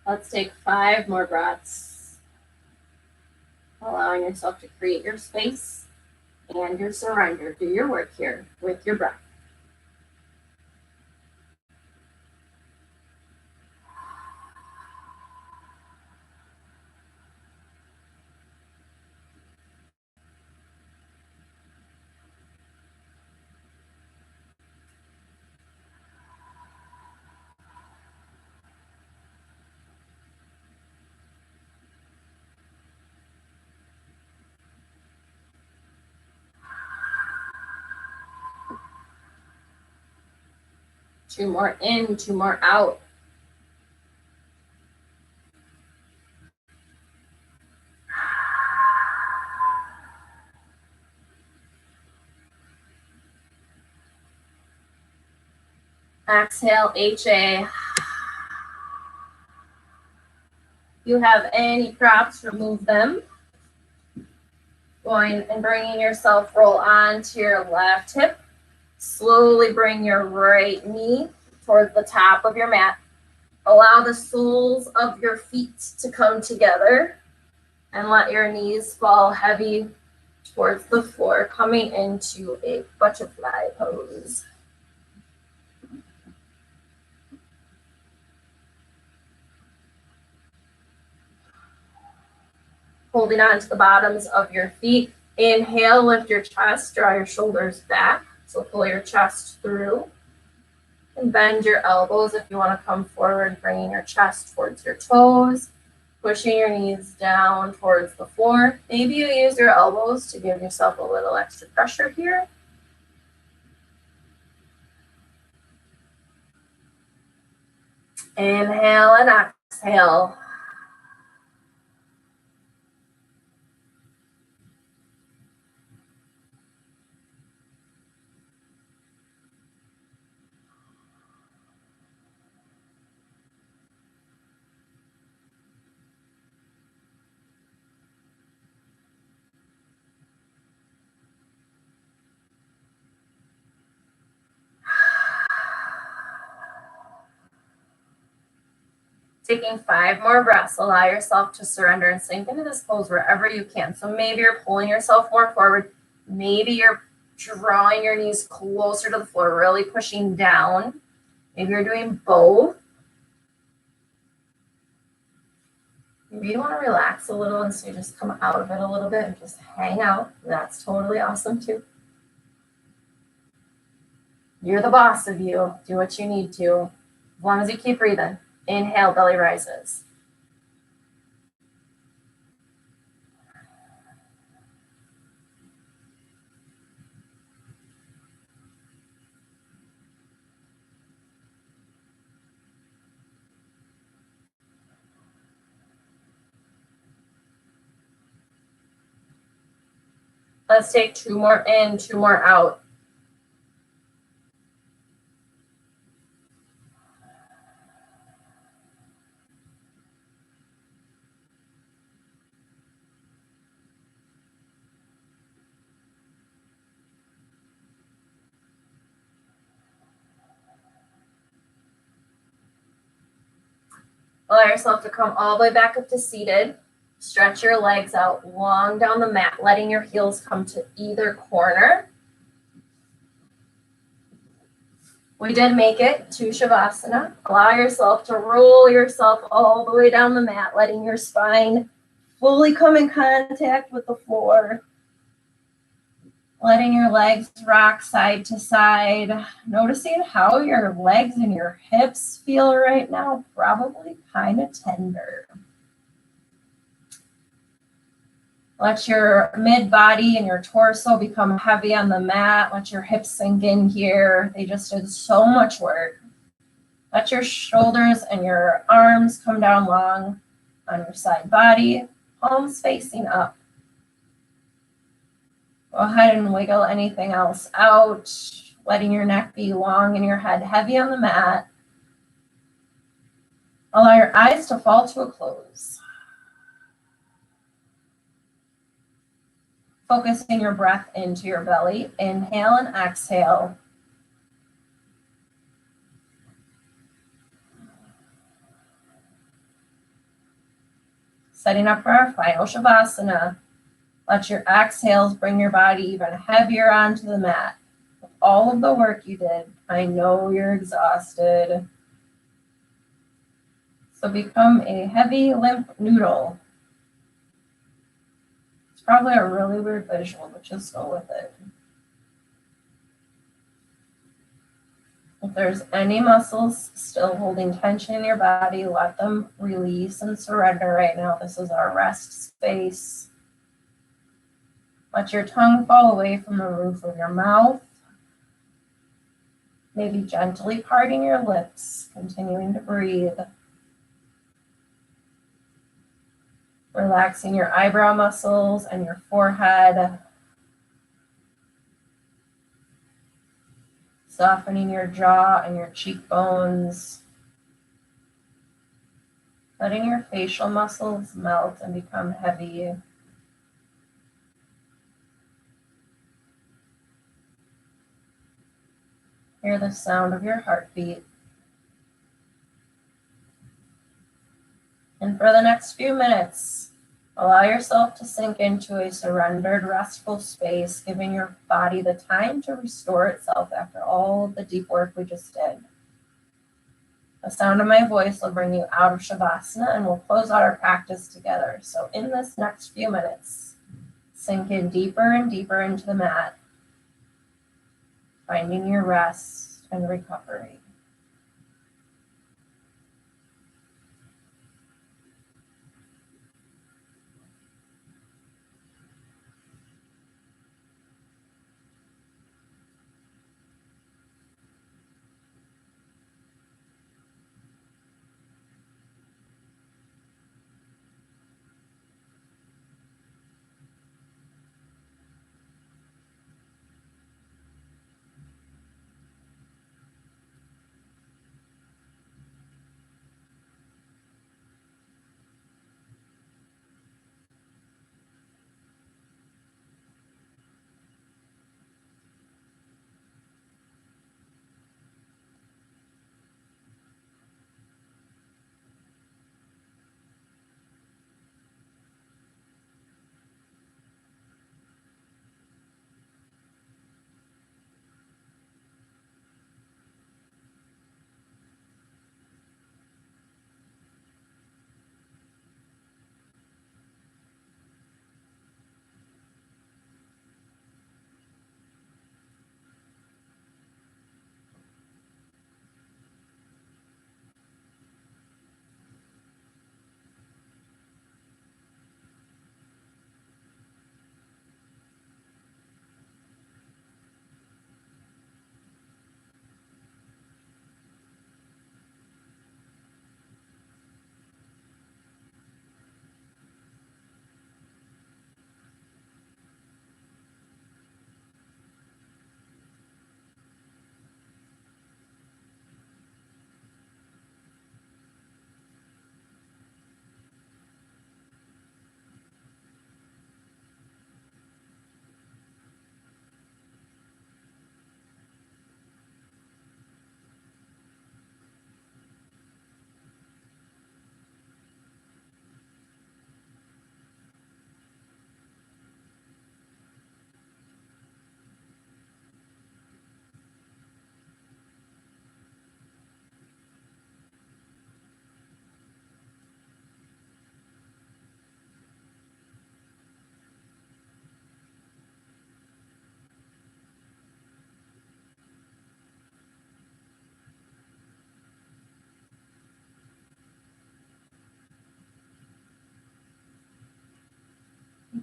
Let's take 5 more breaths, allowing yourself to create your space and your surrender. Do your work here with your breath. Two more in, 2 more out. Exhale, HA. If you have any props, remove them. Going and bringing yourself, roll onto your left hip. Slowly bring your right knee towards the top of your mat. Allow the soles of your feet to come together and let your knees fall heavy towards the floor, coming into a butterfly pose. Holding on to the bottoms of your feet. Inhale, lift your chest, draw your shoulders back. So pull your chest through. And bend your elbows if you want to come forward, bringing your chest towards your toes. pushing your knees down towards the floor. Maybe you use your elbows to give yourself a little extra pressure here. Inhale and exhale. Taking 5 more breaths, allow yourself to surrender and sink into this pose wherever you can. So maybe you're pulling yourself more forward. Maybe you're drawing your knees closer to the floor, really pushing down. Maybe you're doing both. Maybe you want to relax a little and so you just come out of it a little bit and just hang out. That's totally awesome too. You're the boss of you. Do what you need to. As long as you keep breathing. Inhale, belly rises. Let's take 2 more in, 2 more out. Allow yourself to come all the way back up to seated. Stretch your legs out long down the mat, letting your heels come to either corner. We did make it to Shavasana. Allow yourself to roll yourself all the way down the mat, letting your spine fully come in contact with the floor. Letting your legs rock side to side. Noticing how your legs and your hips feel right now. Probably kind of tender. Let your mid-body and your torso become heavy on the mat. Let your hips sink in here. They just did so much work. Let your shoulders and your arms come down long on your side body. Palms facing up. Go ahead and wiggle anything else out, letting your neck be long and your head heavy on the mat. Allow your eyes to fall to a close. Focusing your breath into your belly. Inhale and exhale. Setting up for our final Shavasana. Let your exhales bring your body even heavier onto the mat. With all of the work you did, I know you're exhausted. So become a heavy, limp noodle. It's probably a really weird visual, but just go with it. If there's any muscles still holding tension in your body, let them release and surrender right now. This is our rest space. Let your tongue fall away from the roof of your mouth. Maybe gently parting your lips, continuing to breathe. Relaxing your eyebrow muscles and your forehead. Softening your jaw and your cheekbones. Letting your facial muscles melt and become heavy. Hear the sound of your heartbeat. And for the next few minutes, allow yourself to sink into a surrendered, restful space, giving your body the time to restore itself after all of the deep work we just did. The sound of my voice will bring you out of Shavasana and we'll close out our practice together. So in this next few minutes, sink in deeper and deeper into the mat, finding your rest and recovery.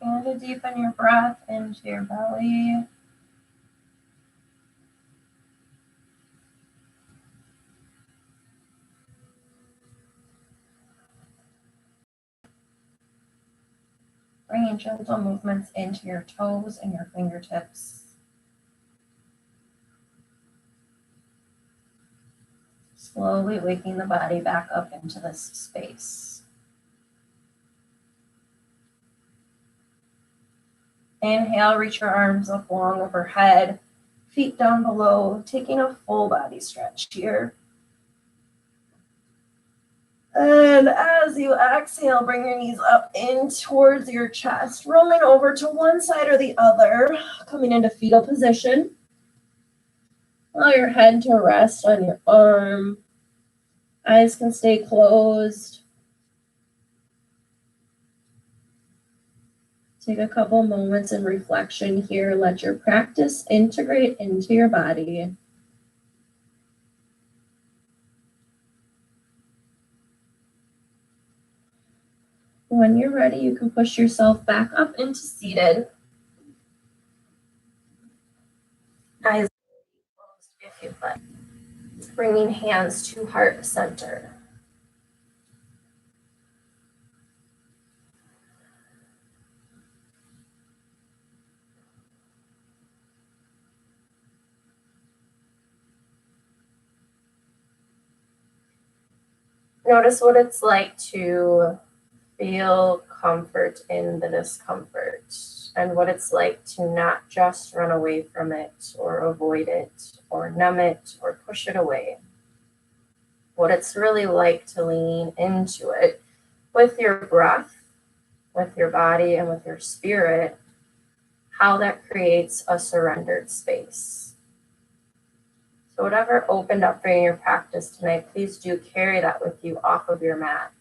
And to deepen your breath into your belly. Bringing gentle movements into your toes and your fingertips. Slowly waking the body back up into this space. Inhale, reach your arms up long overhead, feet down below, taking a full body stretch here. And as you exhale, bring your knees up in towards your chest, rolling over to one side or the other, coming into fetal position. Allow your head to rest on your arm. Eyes can stay closed. Take a couple moments in reflection here. Let your practice integrate into your body. When you're ready, you can push yourself back up into seated. Eyes closed if you'd like. Bringing hands to heart center. Notice what it's like to feel comfort in the discomfort, and what it's like to not just run away from it or avoid it or numb it or push it away. What it's really like to lean into it with your breath, with your body, and with your spirit, how that creates a surrendered space. So whatever opened up for you in your practice tonight, please do carry that with you off of your mat.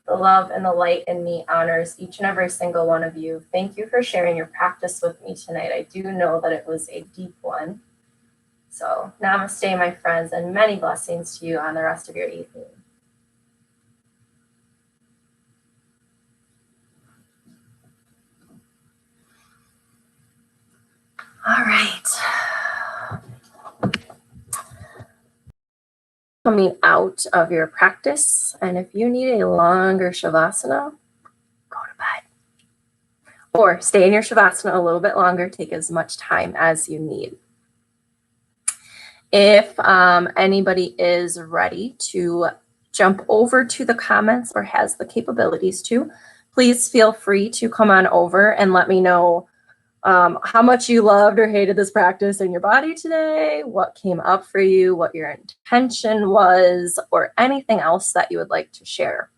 The love and the light in me honors each and every single one of you. Thank you for sharing your practice with me tonight. I do know that it was a deep one. So namaste, my friends, and many blessings to you on the rest of your evening. All right. Coming out of your practice, and if you need a longer shavasana, go to bed. Or stay in your shavasana a little bit longer, take as much time as you need. If anybody is ready to jump over to the comments or has the capabilities to, please feel free to come on over and let me know how much you loved or hated this practice in your body today, what came up for you, what your intention was, or anything else that you would like to share.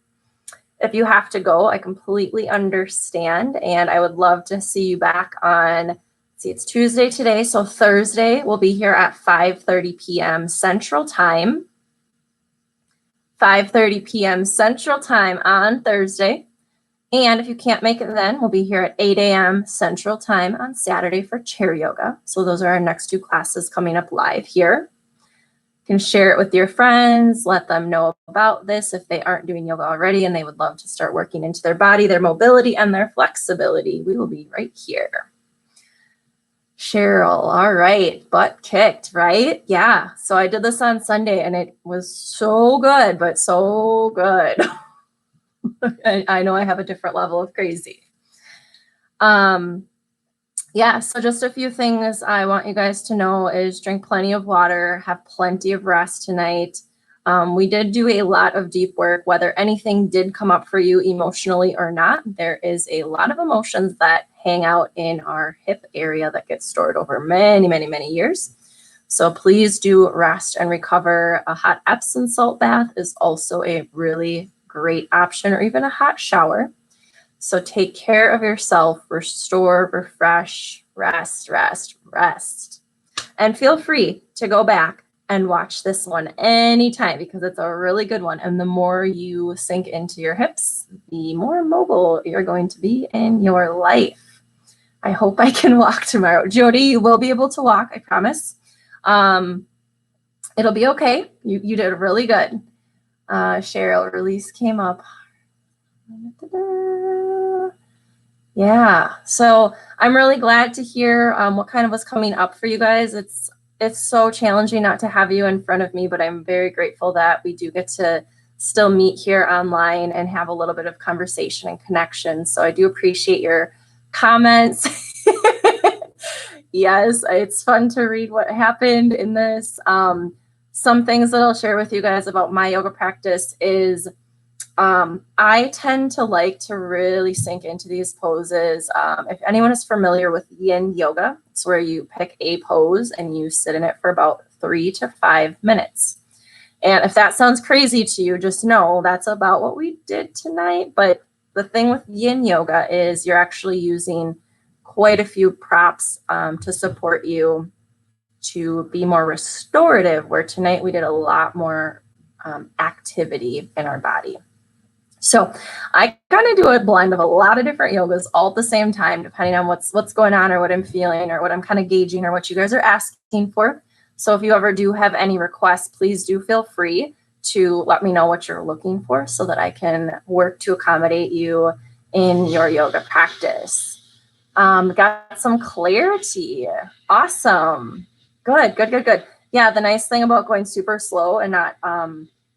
If you have to go, I completely understand, and I would love to see you back on, see, it's Tuesday today, so Thursday we'll be here at 5:30 p.m. Central Time. 5:30 p.m. Central Time on Thursday. And if you can't make it then, we'll be here at 8 a.m. Central Time on Saturday for chair yoga. So those are our next two classes coming up live here. You can share it with your friends, let them know about this if they aren't doing yoga already and they would love to start working into their body, their mobility, and their flexibility. We will be right here. Cheryl, all right, butt kicked, right? Yeah, so I did this on Sunday and it was so good, but so good. I know I have a different level of crazy. Yeah, so just a few things I want you guys to know is drink plenty of water, have plenty of rest tonight. We did do a lot of deep work, whether anything did come up for you emotionally or not. There is a lot of emotions that hang out in our hip area that gets stored over many, many, many years. So please do rest and recover. A hot Epsom salt bath is also a really great option, or even a hot shower. So take care of yourself, restore, refresh, rest, rest, rest. And feel free to go back and watch this one anytime because it's a really good one. And the more you sink into your hips, the more mobile you're going to be in your life. I hope I can walk tomorrow. Jody, you will be able to walk, I promise. It'll be okay. You did really good. Cheryl, release came up. Yeah, so I'm really glad to hear what kind of was coming up for you guys. It's so challenging not to have you in front of me, but I'm very grateful that we do get to still meet here online and have a little bit of conversation and connection. So I do appreciate your comments. Yes, it's fun to read what happened in this. Some things that I'll share with you guys about my yoga practice is I tend to like to really sink into these poses. If anyone is familiar with yin yoga, it's where you pick a pose and you sit in it for about 3 to 5 minutes. And if that sounds crazy to you, just know that's about what we did tonight. But the thing with yin yoga is you're actually using quite a few props to support you to be more restorative, where tonight we did a lot more activity in our body. So I kind of do a blend of a lot of different yogas all at the same time, depending on what's going on or what I'm feeling or what I'm kind of gauging or what you guys are asking for. So if you ever do have any requests, please do feel free to let me know what you're looking for so that I can work to accommodate you in your yoga practice. Got some clarity. Awesome. Good. Yeah, the nice thing about going super slow and not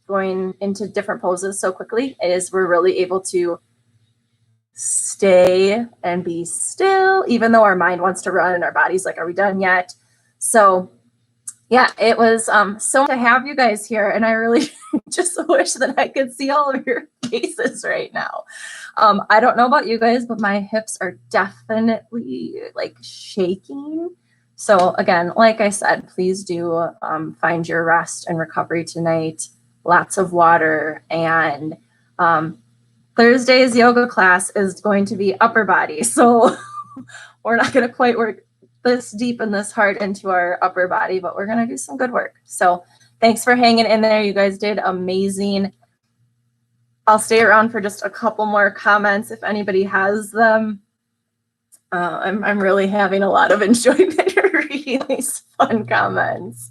going into different poses so quickly is we're really able to stay and be still, even though our mind wants to run and our body's like, are we done yet? So yeah, it was so to have you guys here, and I really just wish that I could see all of your faces right now. I don't know about you guys, but my hips are definitely like shaking. So again, like I said, please do find your rest and recovery tonight. Lots of water, and Thursday's yoga class is going to be upper body. So we're not going to quite work this deep and this hard into our upper body, but we're going to do some good work. So thanks for hanging in there. You guys did amazing. I'll stay around for just a couple more comments if anybody has them. I'm really having a lot of enjoyment reading these fun comments.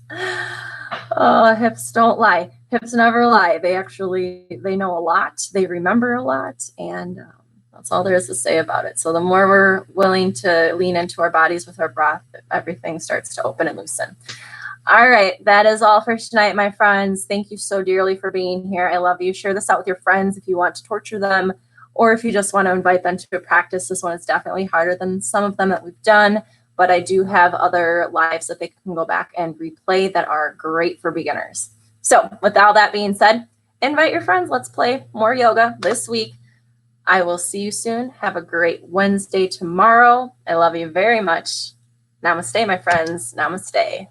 Hips don't lie. Hips never lie. They know a lot. They remember a lot. And that's all there is to say about it. So the more we're willing to lean into our bodies with our breath, everything starts to open and loosen. All right, that is all for tonight, my friends. Thank you so dearly for being here. I love you. Share this out with your friends if you want to torture them, or if you just want to invite them to a practice. This one is definitely harder than some of them that we've done, but I do have other lives that they can go back and replay that are great for beginners. So with all that being said, invite your friends. Let's play more yoga this week. I will see you soon. Have a great Wednesday tomorrow. I love you very much. Namaste, my friends. Namaste.